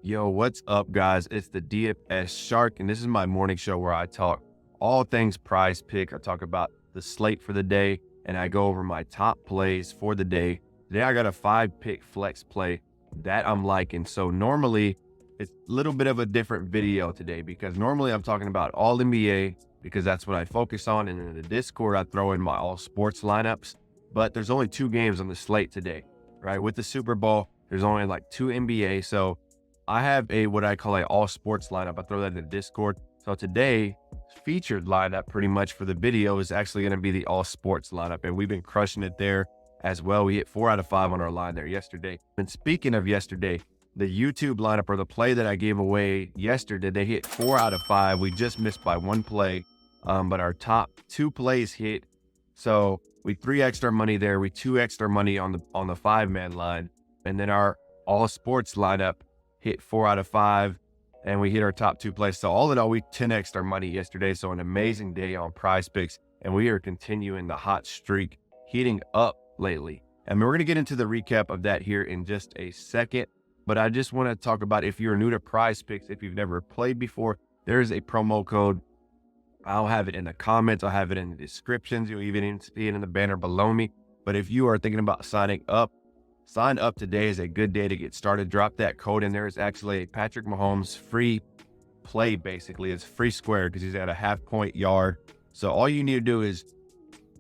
Yo, what's up, guys? It's the DFS Shark, and this is my morning show where I talk all things prize pick. I talk about the slate for the day, and I go over my top plays for the day. Today, I got a 5-pick flex play that I'm liking. So normally, it's a little bit of a different video today because normally I'm talking about all NBA because that's what I focus on. And in the Discord, I throw in my all sports lineups. But there's only 2 games on the slate today, right? With the Super Bowl, there's only like 2 NBA. So I have what I call a all sports lineup. I throw that in the Discord. So today, featured lineup pretty much for the video is actually going to be the all sports lineup. And we've been crushing it there as well. We hit 4 out of 5 on our line there yesterday. And speaking of yesterday, the YouTube lineup or the play that I gave away yesterday, they hit 4 out of 5. We just missed by 1 play, but our top 2 plays hit. So we 3x'd our money there. We 2x'd our money on the 5-man line. And then our all sports lineup hit 4 out of 5, and we hit our top 2 plays. So all in all, we 10x'd our money yesterday. So an amazing day on PrizePicks, and we are continuing the hot streak, heating up lately. And we're going to get into the recap of that here in just a second. But I just want to talk about, if you're new to PrizePicks, if you've never played before, there is a promo code. I'll have it in the comments. I'll have it in the descriptions. You'll even see it in the banner below me. But if you are thinking about signing up, sign up today is a good day to get started. Drop that code in there. It's actually a Patrick Mahomes free play, basically. It's free square because he's at a half-point yard. So all you need to do is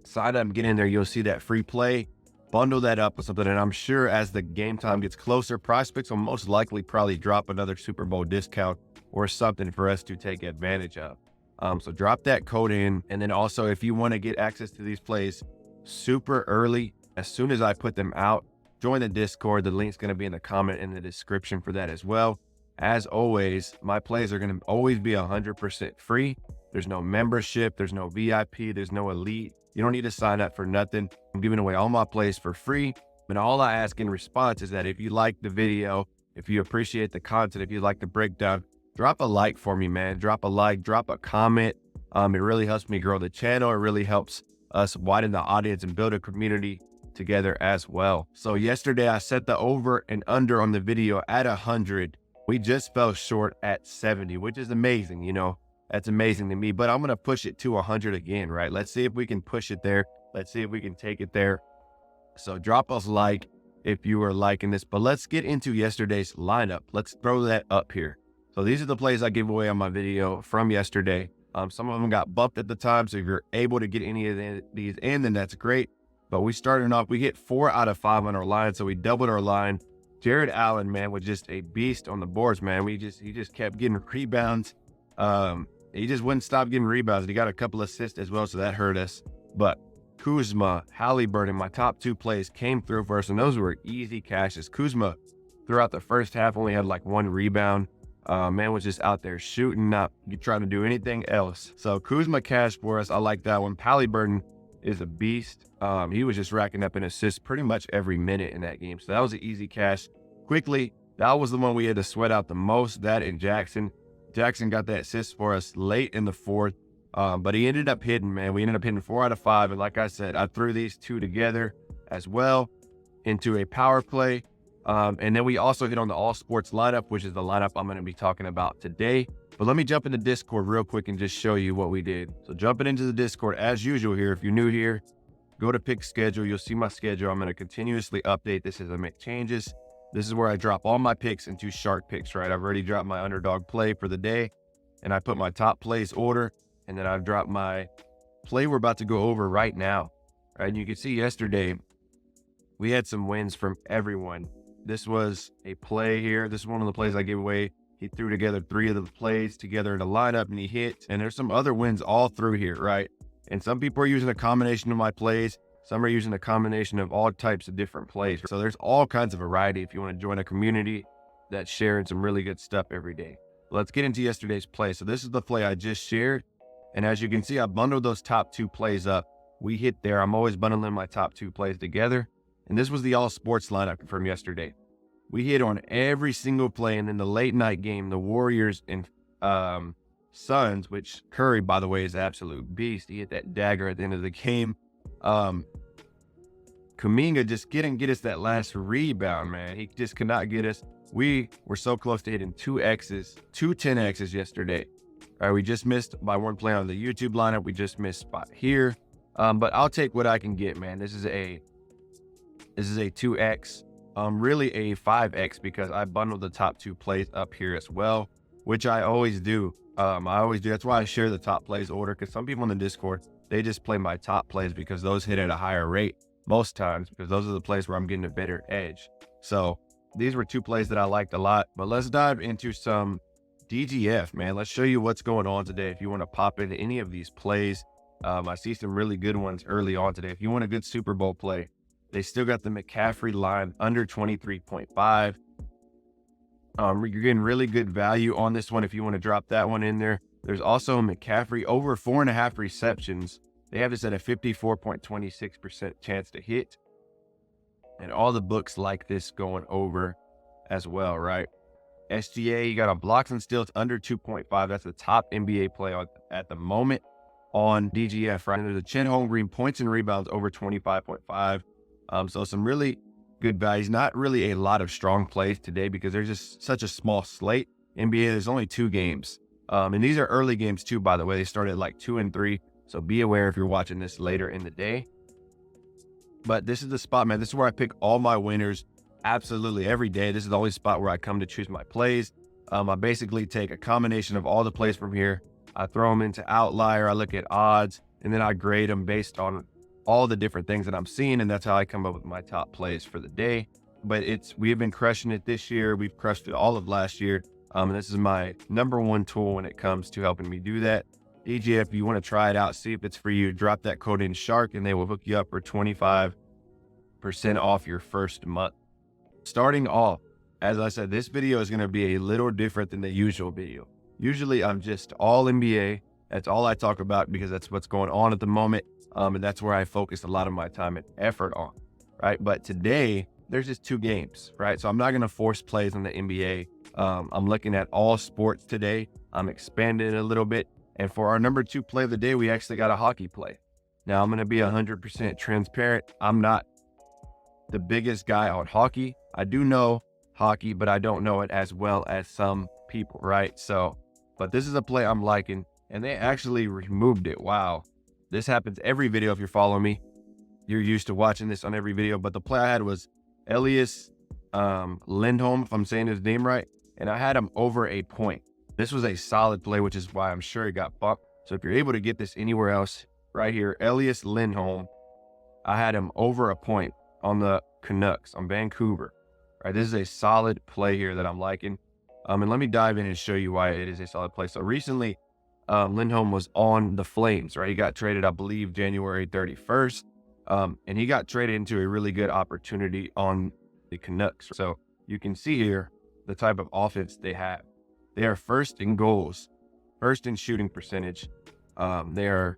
sign up and get in there. You'll see that free play. Bundle that up with something. And I'm sure as the game time gets closer, PrizePicks will most likely probably drop another Super Bowl discount or something for us to take advantage of. So drop that code in. And then also, if you want to get access to these plays super early, as soon as I put them out, join the Discord. The link's going to be in the comment in the description for that as well. As always, my plays are going to always be 100% free. There's no membership. There's no VIP. There's no elite. You don't need to sign up for nothing. I'm giving away all my plays for free. And all I ask in response is that if you like the video, if you appreciate the content, if you like the breakdown, drop a like for me, man. Drop a like, drop a comment. It really helps me grow the channel. It really helps us widen the audience and build a community together as well. So yesterday I set the over and under on the video at 100. We just fell short at 70, which is amazing. You know, that's amazing to me, but I'm going to push it to 100 again, right? Let's see if we can push it there. Let's see if we can take it there. So drop us a like if you are liking this, but let's get into yesterday's lineup. Let's throw that up here. So these are the plays I give away on my video from yesterday. Some of them got bumped at the time. So if you're able to get any of these in, then that's great. But we started off, we hit 4 out of 5 on our line. So we doubled our line. Jared Allen, man, was just a beast on the boards, man. He just kept getting rebounds. He just wouldn't stop getting rebounds. He got a couple assists as well, so that hurt us. But Kuzma, Halliburton, my top 2 plays came through for us, and those were easy cashes. Kuzma, throughout the first half, only had like 1 rebound. Man was just out there shooting, not trying to do anything else. So Kuzma cashed for us. I like that one. Halliburton is a beast. He was just racking up an assist pretty much every minute in that game. So that was an easy cash. Quickly, that was the one we had to sweat out the most, that and Jackson. Jackson got that assist for us late in the 4th, but he ended up hitting, man. We ended up hitting 4 out of 5. And like I said, I threw these 2 together as well into a power play. And then we also hit on the all sports lineup, which is the lineup I'm going to be talking about today. But let me jump into Discord real quick and just show you what we did. So jumping into the Discord as usual here. If you're new here, go to pick schedule. You'll see my schedule. I'm going to continuously update this as I make changes. This is where I drop all my picks into shark picks, right? I've already dropped my underdog play for the day, and I put my top plays order, and then I've dropped my play we're about to go over right now, right? And you can see yesterday, we had some wins from everyone. This was a play here. This is one of the plays I gave away. He threw together 3 of the plays together in a lineup, and he hit. And there's some other wins all through here, right? And some people are using a combination of my plays. Some are using a combination of all types of different plays. So there's all kinds of variety if you want to join a community that's sharing some really good stuff every day. Let's get into yesterday's play. So this is the play I just shared. And as you can see, I bundled those top 2 plays up. We hit there. I'm always bundling my top 2 plays together. And this was the all sports lineup from yesterday. We hit on every single play. And then the late night game, the Warriors and Suns, which Curry, by the way, is an absolute beast. He hit that dagger at the end of the game. Kuminga just couldn't get us that last rebound, man. He just could not get us. we were so close to hitting two 10Xs yesterday. All right, we just missed by one play on the YouTube lineup. We just missed spot here. But I'll take what I can get, man. This is a 2X, really a 5X, because I bundled the top two plays up here as well, which I always do. That's why I share the top plays order, because some people in the Discord, they just play my top plays because those hit at a higher rate most times, because those are the plays where I'm getting a better edge. So these were two plays that I liked a lot. But let's dive into some DGF, man. Let's show you what's going on today. If you want to pop into any of these plays, I see some really good ones early on today. If you want a good Super Bowl play, they still got the McCaffrey line under 23.5. You're getting really good value on this one if you want to drop that one in there. There's also McCaffrey over 4.5 receptions. They have this at a 54.26% chance to hit. And all the books like this going over as well, right? SGA, you got a blocks and steals under 2.5. That's the top NBA play at the moment on DGF, right? And there's a Chet Holmgren points and rebounds over 25.5. So some really good values. Not really a lot of strong plays today because there's just such a small slate. NBA, there's only 2 games. And these are early games too, by the way. They started like 2 and 3. So be aware if you're watching this later in the day. But this is the spot, man. This is where I pick all my winners absolutely every day. This is the only spot where I come to choose my plays. I basically take a combination of all the plays from here. I throw them into Outlier. I look at odds, and then I grade them based on all the different things that I'm seeing. And that's how I come up with my top plays for the day. But we have been crushing it this year. We've crushed it all of last year. And this is my #1 tool when it comes to helping me do that. DGF, if you want to try it out, see if it's for you, drop that code in SHARK and they will hook you up for 25% off your first month. Starting off, as I said, this video is going to be a little different than the usual video. Usually I'm just all NBA. That's all I talk about because that's what's going on at the moment. And that's where I focus a lot of my time and effort on, right? But today there's just 2 games, right? So I'm not going to force plays on the NBA. I'm looking at all sports today. I'm expanding it a little bit. And for our #2 play of the day, we actually got a hockey play. Now I'm going to be 100% transparent. I'm not the biggest guy on hockey. I do know hockey, but I don't know it as well as some people, right? So, but this is a play I'm liking, and they actually removed it. Wow. This happens every video. If you're following me, you're used to watching this on every video, but the play I had was Elias Lindholm, if I'm saying his name right, and I had him over a point. This was a solid play, which is why I'm sure it got bumped. So if you're able to get this anywhere else, right here, Elias Lindholm, I had him over a point on the Canucks, on Vancouver. Right, this is a solid play here that I'm liking. And let me dive in and show you why it is a solid play. So recently, Lindholm was on the Flames, right? He got traded, I believe, January 31st. And he got traded into a really good opportunity on the Canucks. So you can see here the type of offense they have. They are first in goals, first in shooting percentage. Where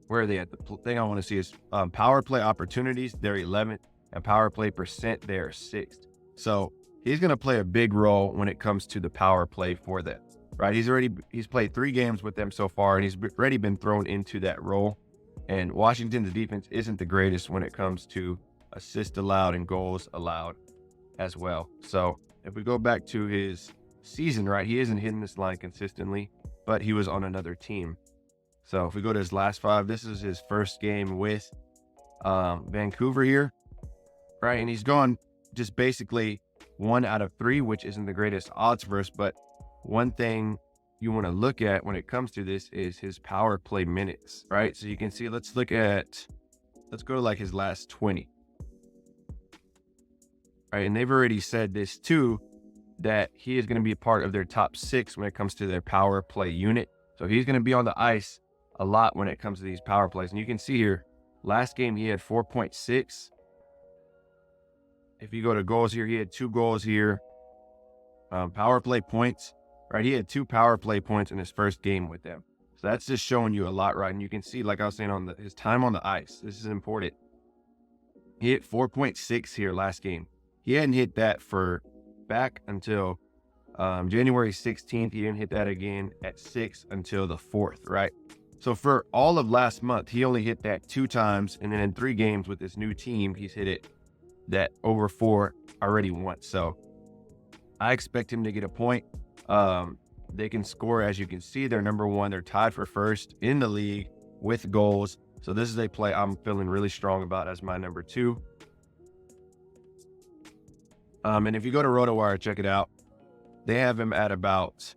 are they at? The thing I want to see is power play opportunities. They're 11th, and power play percent, they're 6th. So he's going to play a big role when it comes to the power play for them, right? He's played 3 games with them so far, and he's already been thrown into that role. And Washington's defense isn't the greatest when it comes to assists allowed and goals allowed as well. So if we go back to his season, right, he isn't hitting this line consistently, but he was on another team. So if we go to his last 5, this is his first game with Vancouver here, right? And he's gone just basically 1 out of 3, which isn't the greatest odds for us. But one thing you want to look at when it comes to this is his power play minutes, right? So you can see, let's go to like his last 20, right? And they've already said this too, that he is going to be a part of their top 6 when it comes to their power play unit. So he's going to be on the ice a lot when it comes to these power plays. And you can see here, last game he had 4.6. If you go to goals here, he had 2 goals here. Power play points, right? He had 2 power play points in his first game with them. So that's just showing you a lot, right? And you can see, like I was saying, on his time on the ice, this is important. He hit 4.6 here last game. He hadn't hit that for back until January 16th. He didn't hit that again at 6 until the 4th, right? So for all of last month, he only hit that 2 times. And then in 3 games with this new team, he's hit it that over 4 already once. So I expect him to get a point. They can score, as you can see, they're number one. They're tied for first in the league with goals. So this is a play I'm feeling really strong about as my number 2. And if you go to RotoWire, check it out. They have him at about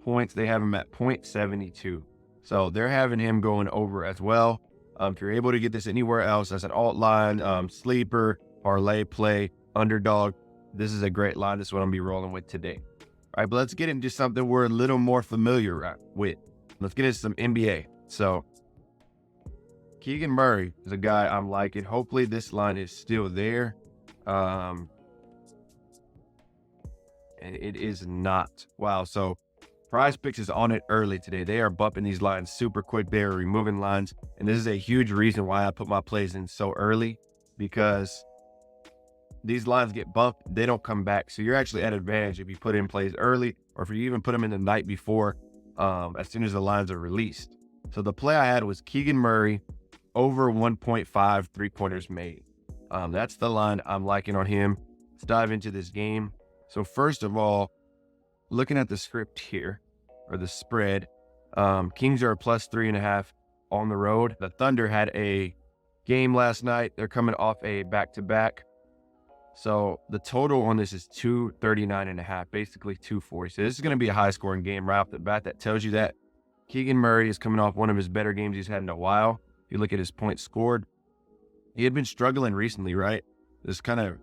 points. They have him at 0.72. So they're having him going over as well. If you're able to get this anywhere else as an alt line, sleeper, parlay play, underdog, this is a great line. This is what I'm going to be rolling with today. All right, but let's get into something we're a little more familiar with. Let's get into some NBA. So Keegan Murray is a guy I'm liking. Hopefully this line is still there. And it is not. Wow. So PrizePicks is on it early today. They are bumping these lines super quick. They are removing lines. And this is a huge reason why I put my plays in so early, because these lines get bumped. They don't come back. So you're actually at advantage if you put in plays early, or if you even put them in the night before, as soon as the lines are released. So the play I had was Keegan Murray over 1.5 3-pointers made. That's the line I'm liking on him. Let's dive into this game. So first of all, looking at the script here, or the spread, Kings are a +3.5 on the road. The Thunder had a game last night. They're coming off a back-to-back. So the total on this is 239.5, basically 240. So this is going to be a high-scoring game right off the bat. That tells you that Keegan Murray is coming off one of his better games he's had in a while. If you look at his points scored, he had been struggling recently, right? This kind of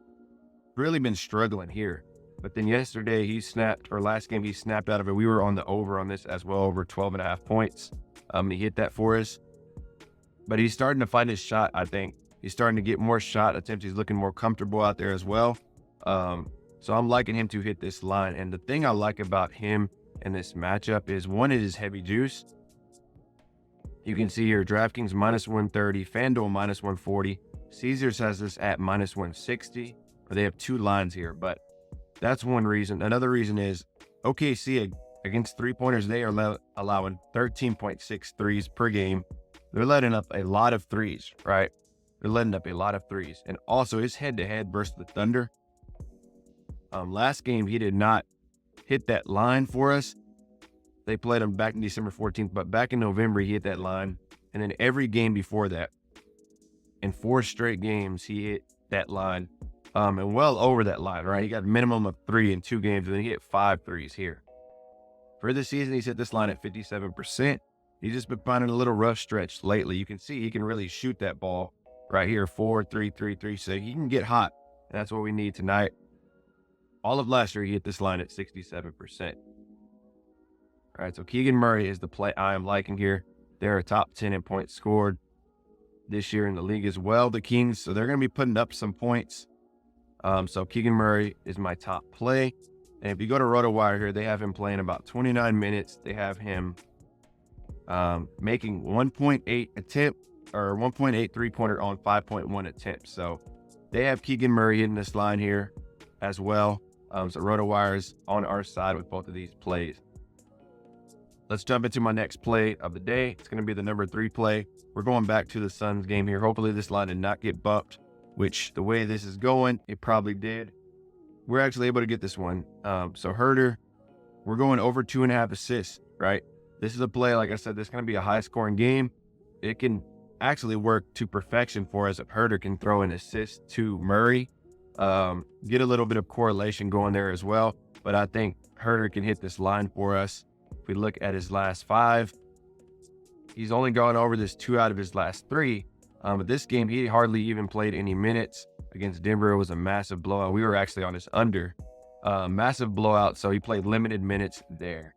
really been struggling here. But then yesterday he snapped, or last game he snapped out of it. We were on the over on this as well, over 12.5 points. He hit that for us. But he's starting to find his shot, I think. He's starting to get more shot attempts. He's looking more comfortable out there as well. So I'm liking him to hit this line. And the thing I like about him in this matchup is, one, it is heavy juice. You can see here, DraftKings -130, FanDuel -140. Caesars has this at -160. Or they have 2 lines here, but that's one reason. Another reason is OKC against 3-pointers, they are allowing 13.6 threes per game. They're letting up a lot of threes, right? They're letting up a lot of threes. And also his head-to-head versus the Thunder. Last game, he did not hit that line for us. They played him back in December 14th, but back in November, he hit that line. And then every game before that, in 4 straight games, he hit that line. And well over that line, right? He got a minimum of 3 in 2 games, and then he hit 5 threes here. For the season, he's hit this line at 57%. He's just been finding a little rough stretch lately. You can see he can really shoot that ball right here, 4, 3, 3, 3. So he can get hot, and that's what we need tonight. All of last year, he hit this line at 67%. All right, so Keegan Murray is the play I am liking here. They're a top 10 in points scored this year in the league as well, the Kings. So they're going to be putting up some points. So Keegan Murray is my top play. And if you go to RotoWire here, they have him playing about 29 minutes. They have him making 1.8 attempt, or 1.8 3-pointer on 5.1 attempts. So they have Keegan Murray in this line here as well. So RotoWire is on our side with both of these plays. Let's jump into my next play of the day. It's going to be the number 3 play. We're going back to the Suns game here. Hopefully this line did not get bumped, which the way this is going, it probably did. We're actually able to get this one. So Herter, we're going over 2.5 assists, right? This is a play, like I said, this is going to be a high-scoring game. It can actually work to perfection for us if Herter can throw an assist to Murray. Get a little bit of correlation going there as well. But I think Herter can hit this line for us. If we look at his last 5, he's only gone over this 2 out of his last 3. But this game, he hardly even played any minutes. Against Denver, it was a massive blowout. We were actually on his under. Massive blowout, so he played limited minutes there.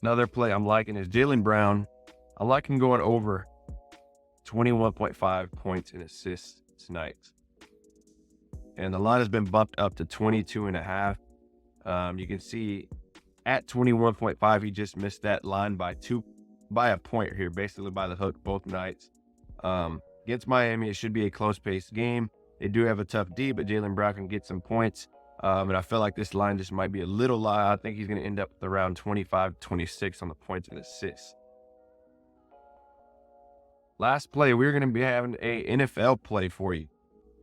Another play I'm liking is Jaylen Brown. I like him going over 21.5 points and assists tonight. And the line has been bumped up to 22.5. You can see at 21.5, he just missed that line by a point here, basically by the hook both nights. Against Miami, it should be a close-paced game. They do have a tough D, but Jaylen Brown can get some points. And I feel like this line just might be a little low. I think he's going to end up with around 25, 26 on the points and assists. Last play, we're going to be having a NFL play for you.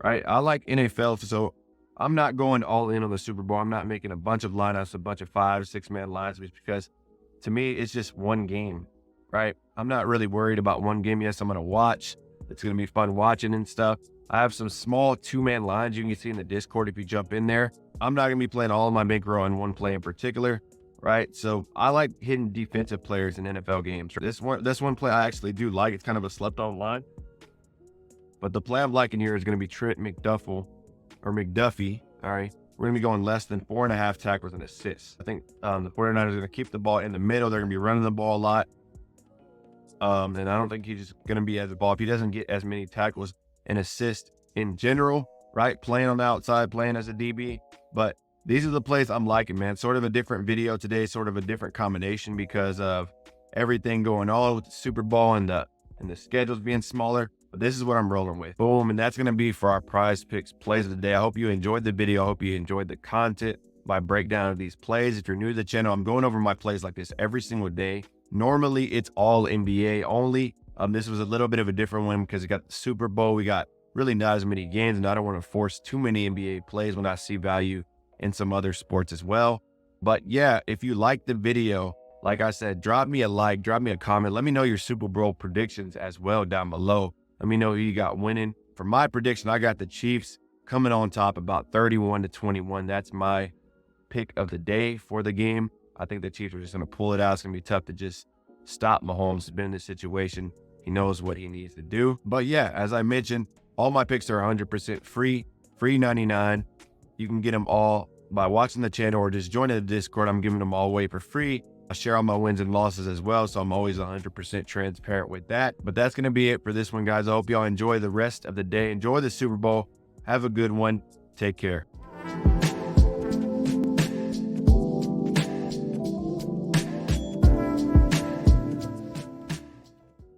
right? I like NFL, so I'm not going all in on the Super Bowl. I'm not making a bunch of lineups, a bunch of 5-6 man lines, because to me, it's just one game, right? I'm not really worried about one game. Yes, I'm going to watch. It's going to be fun watching and stuff. I have some small 2-man lines you can see in the Discord if you jump in there. I'm not going to be playing all of my bankroll on one play in particular, right? So I like hitting defensive players in NFL games. This one play I actually do like. It's kind of a slept-on line. But the play I'm liking here is going to be Trent McDuffie. All right. We're going to be going less than 4.5 tackles and assists. I think the 49ers are going to keep the ball in the middle. They're going to be running the ball a lot. And I don't think he's just going to be as a ball. If he doesn't get as many tackles and assists in general, right? Playing on the outside, playing as a DB. But these are the plays I'm liking, man. Sort of a different video today, sort of a different combination because of everything going on with the Super Bowl and the schedules being smaller. But this is what I'm rolling with. Boom. And that's going to be for our PrizePicks plays of the day. I hope you enjoyed the video. I hope you enjoyed the content, my breakdown of these plays. If you're new to the channel, I'm going over my plays like this every single day. Normally, it's all NBA only. This was a little bit of a different one because we got the Super Bowl. We got really not as many games, and I don't want to force too many NBA plays when I see value in some other sports as well. But yeah, if you like the video, like I said, drop me a like, drop me a comment. Let me know your Super Bowl predictions as well down below. Let me know who you got winning. For my prediction, I got the Chiefs coming on top about 31-21. That's my pick of the day for the game. I think the Chiefs are just going to pull it out. It's going to be tough to just stop Mahomes. He's been in this situation. He knows what he needs to do. But yeah, as I mentioned, all my picks are 100% free 99. You can get them all by watching the channel or just joining the Discord. I'm giving them all away for free. I share all my wins and losses as well, so I'm always 100% transparent with that. But that's going to be it for this one, guys. I hope y'all enjoy the rest of the day. Enjoy the Super Bowl. Have a good one. Take care.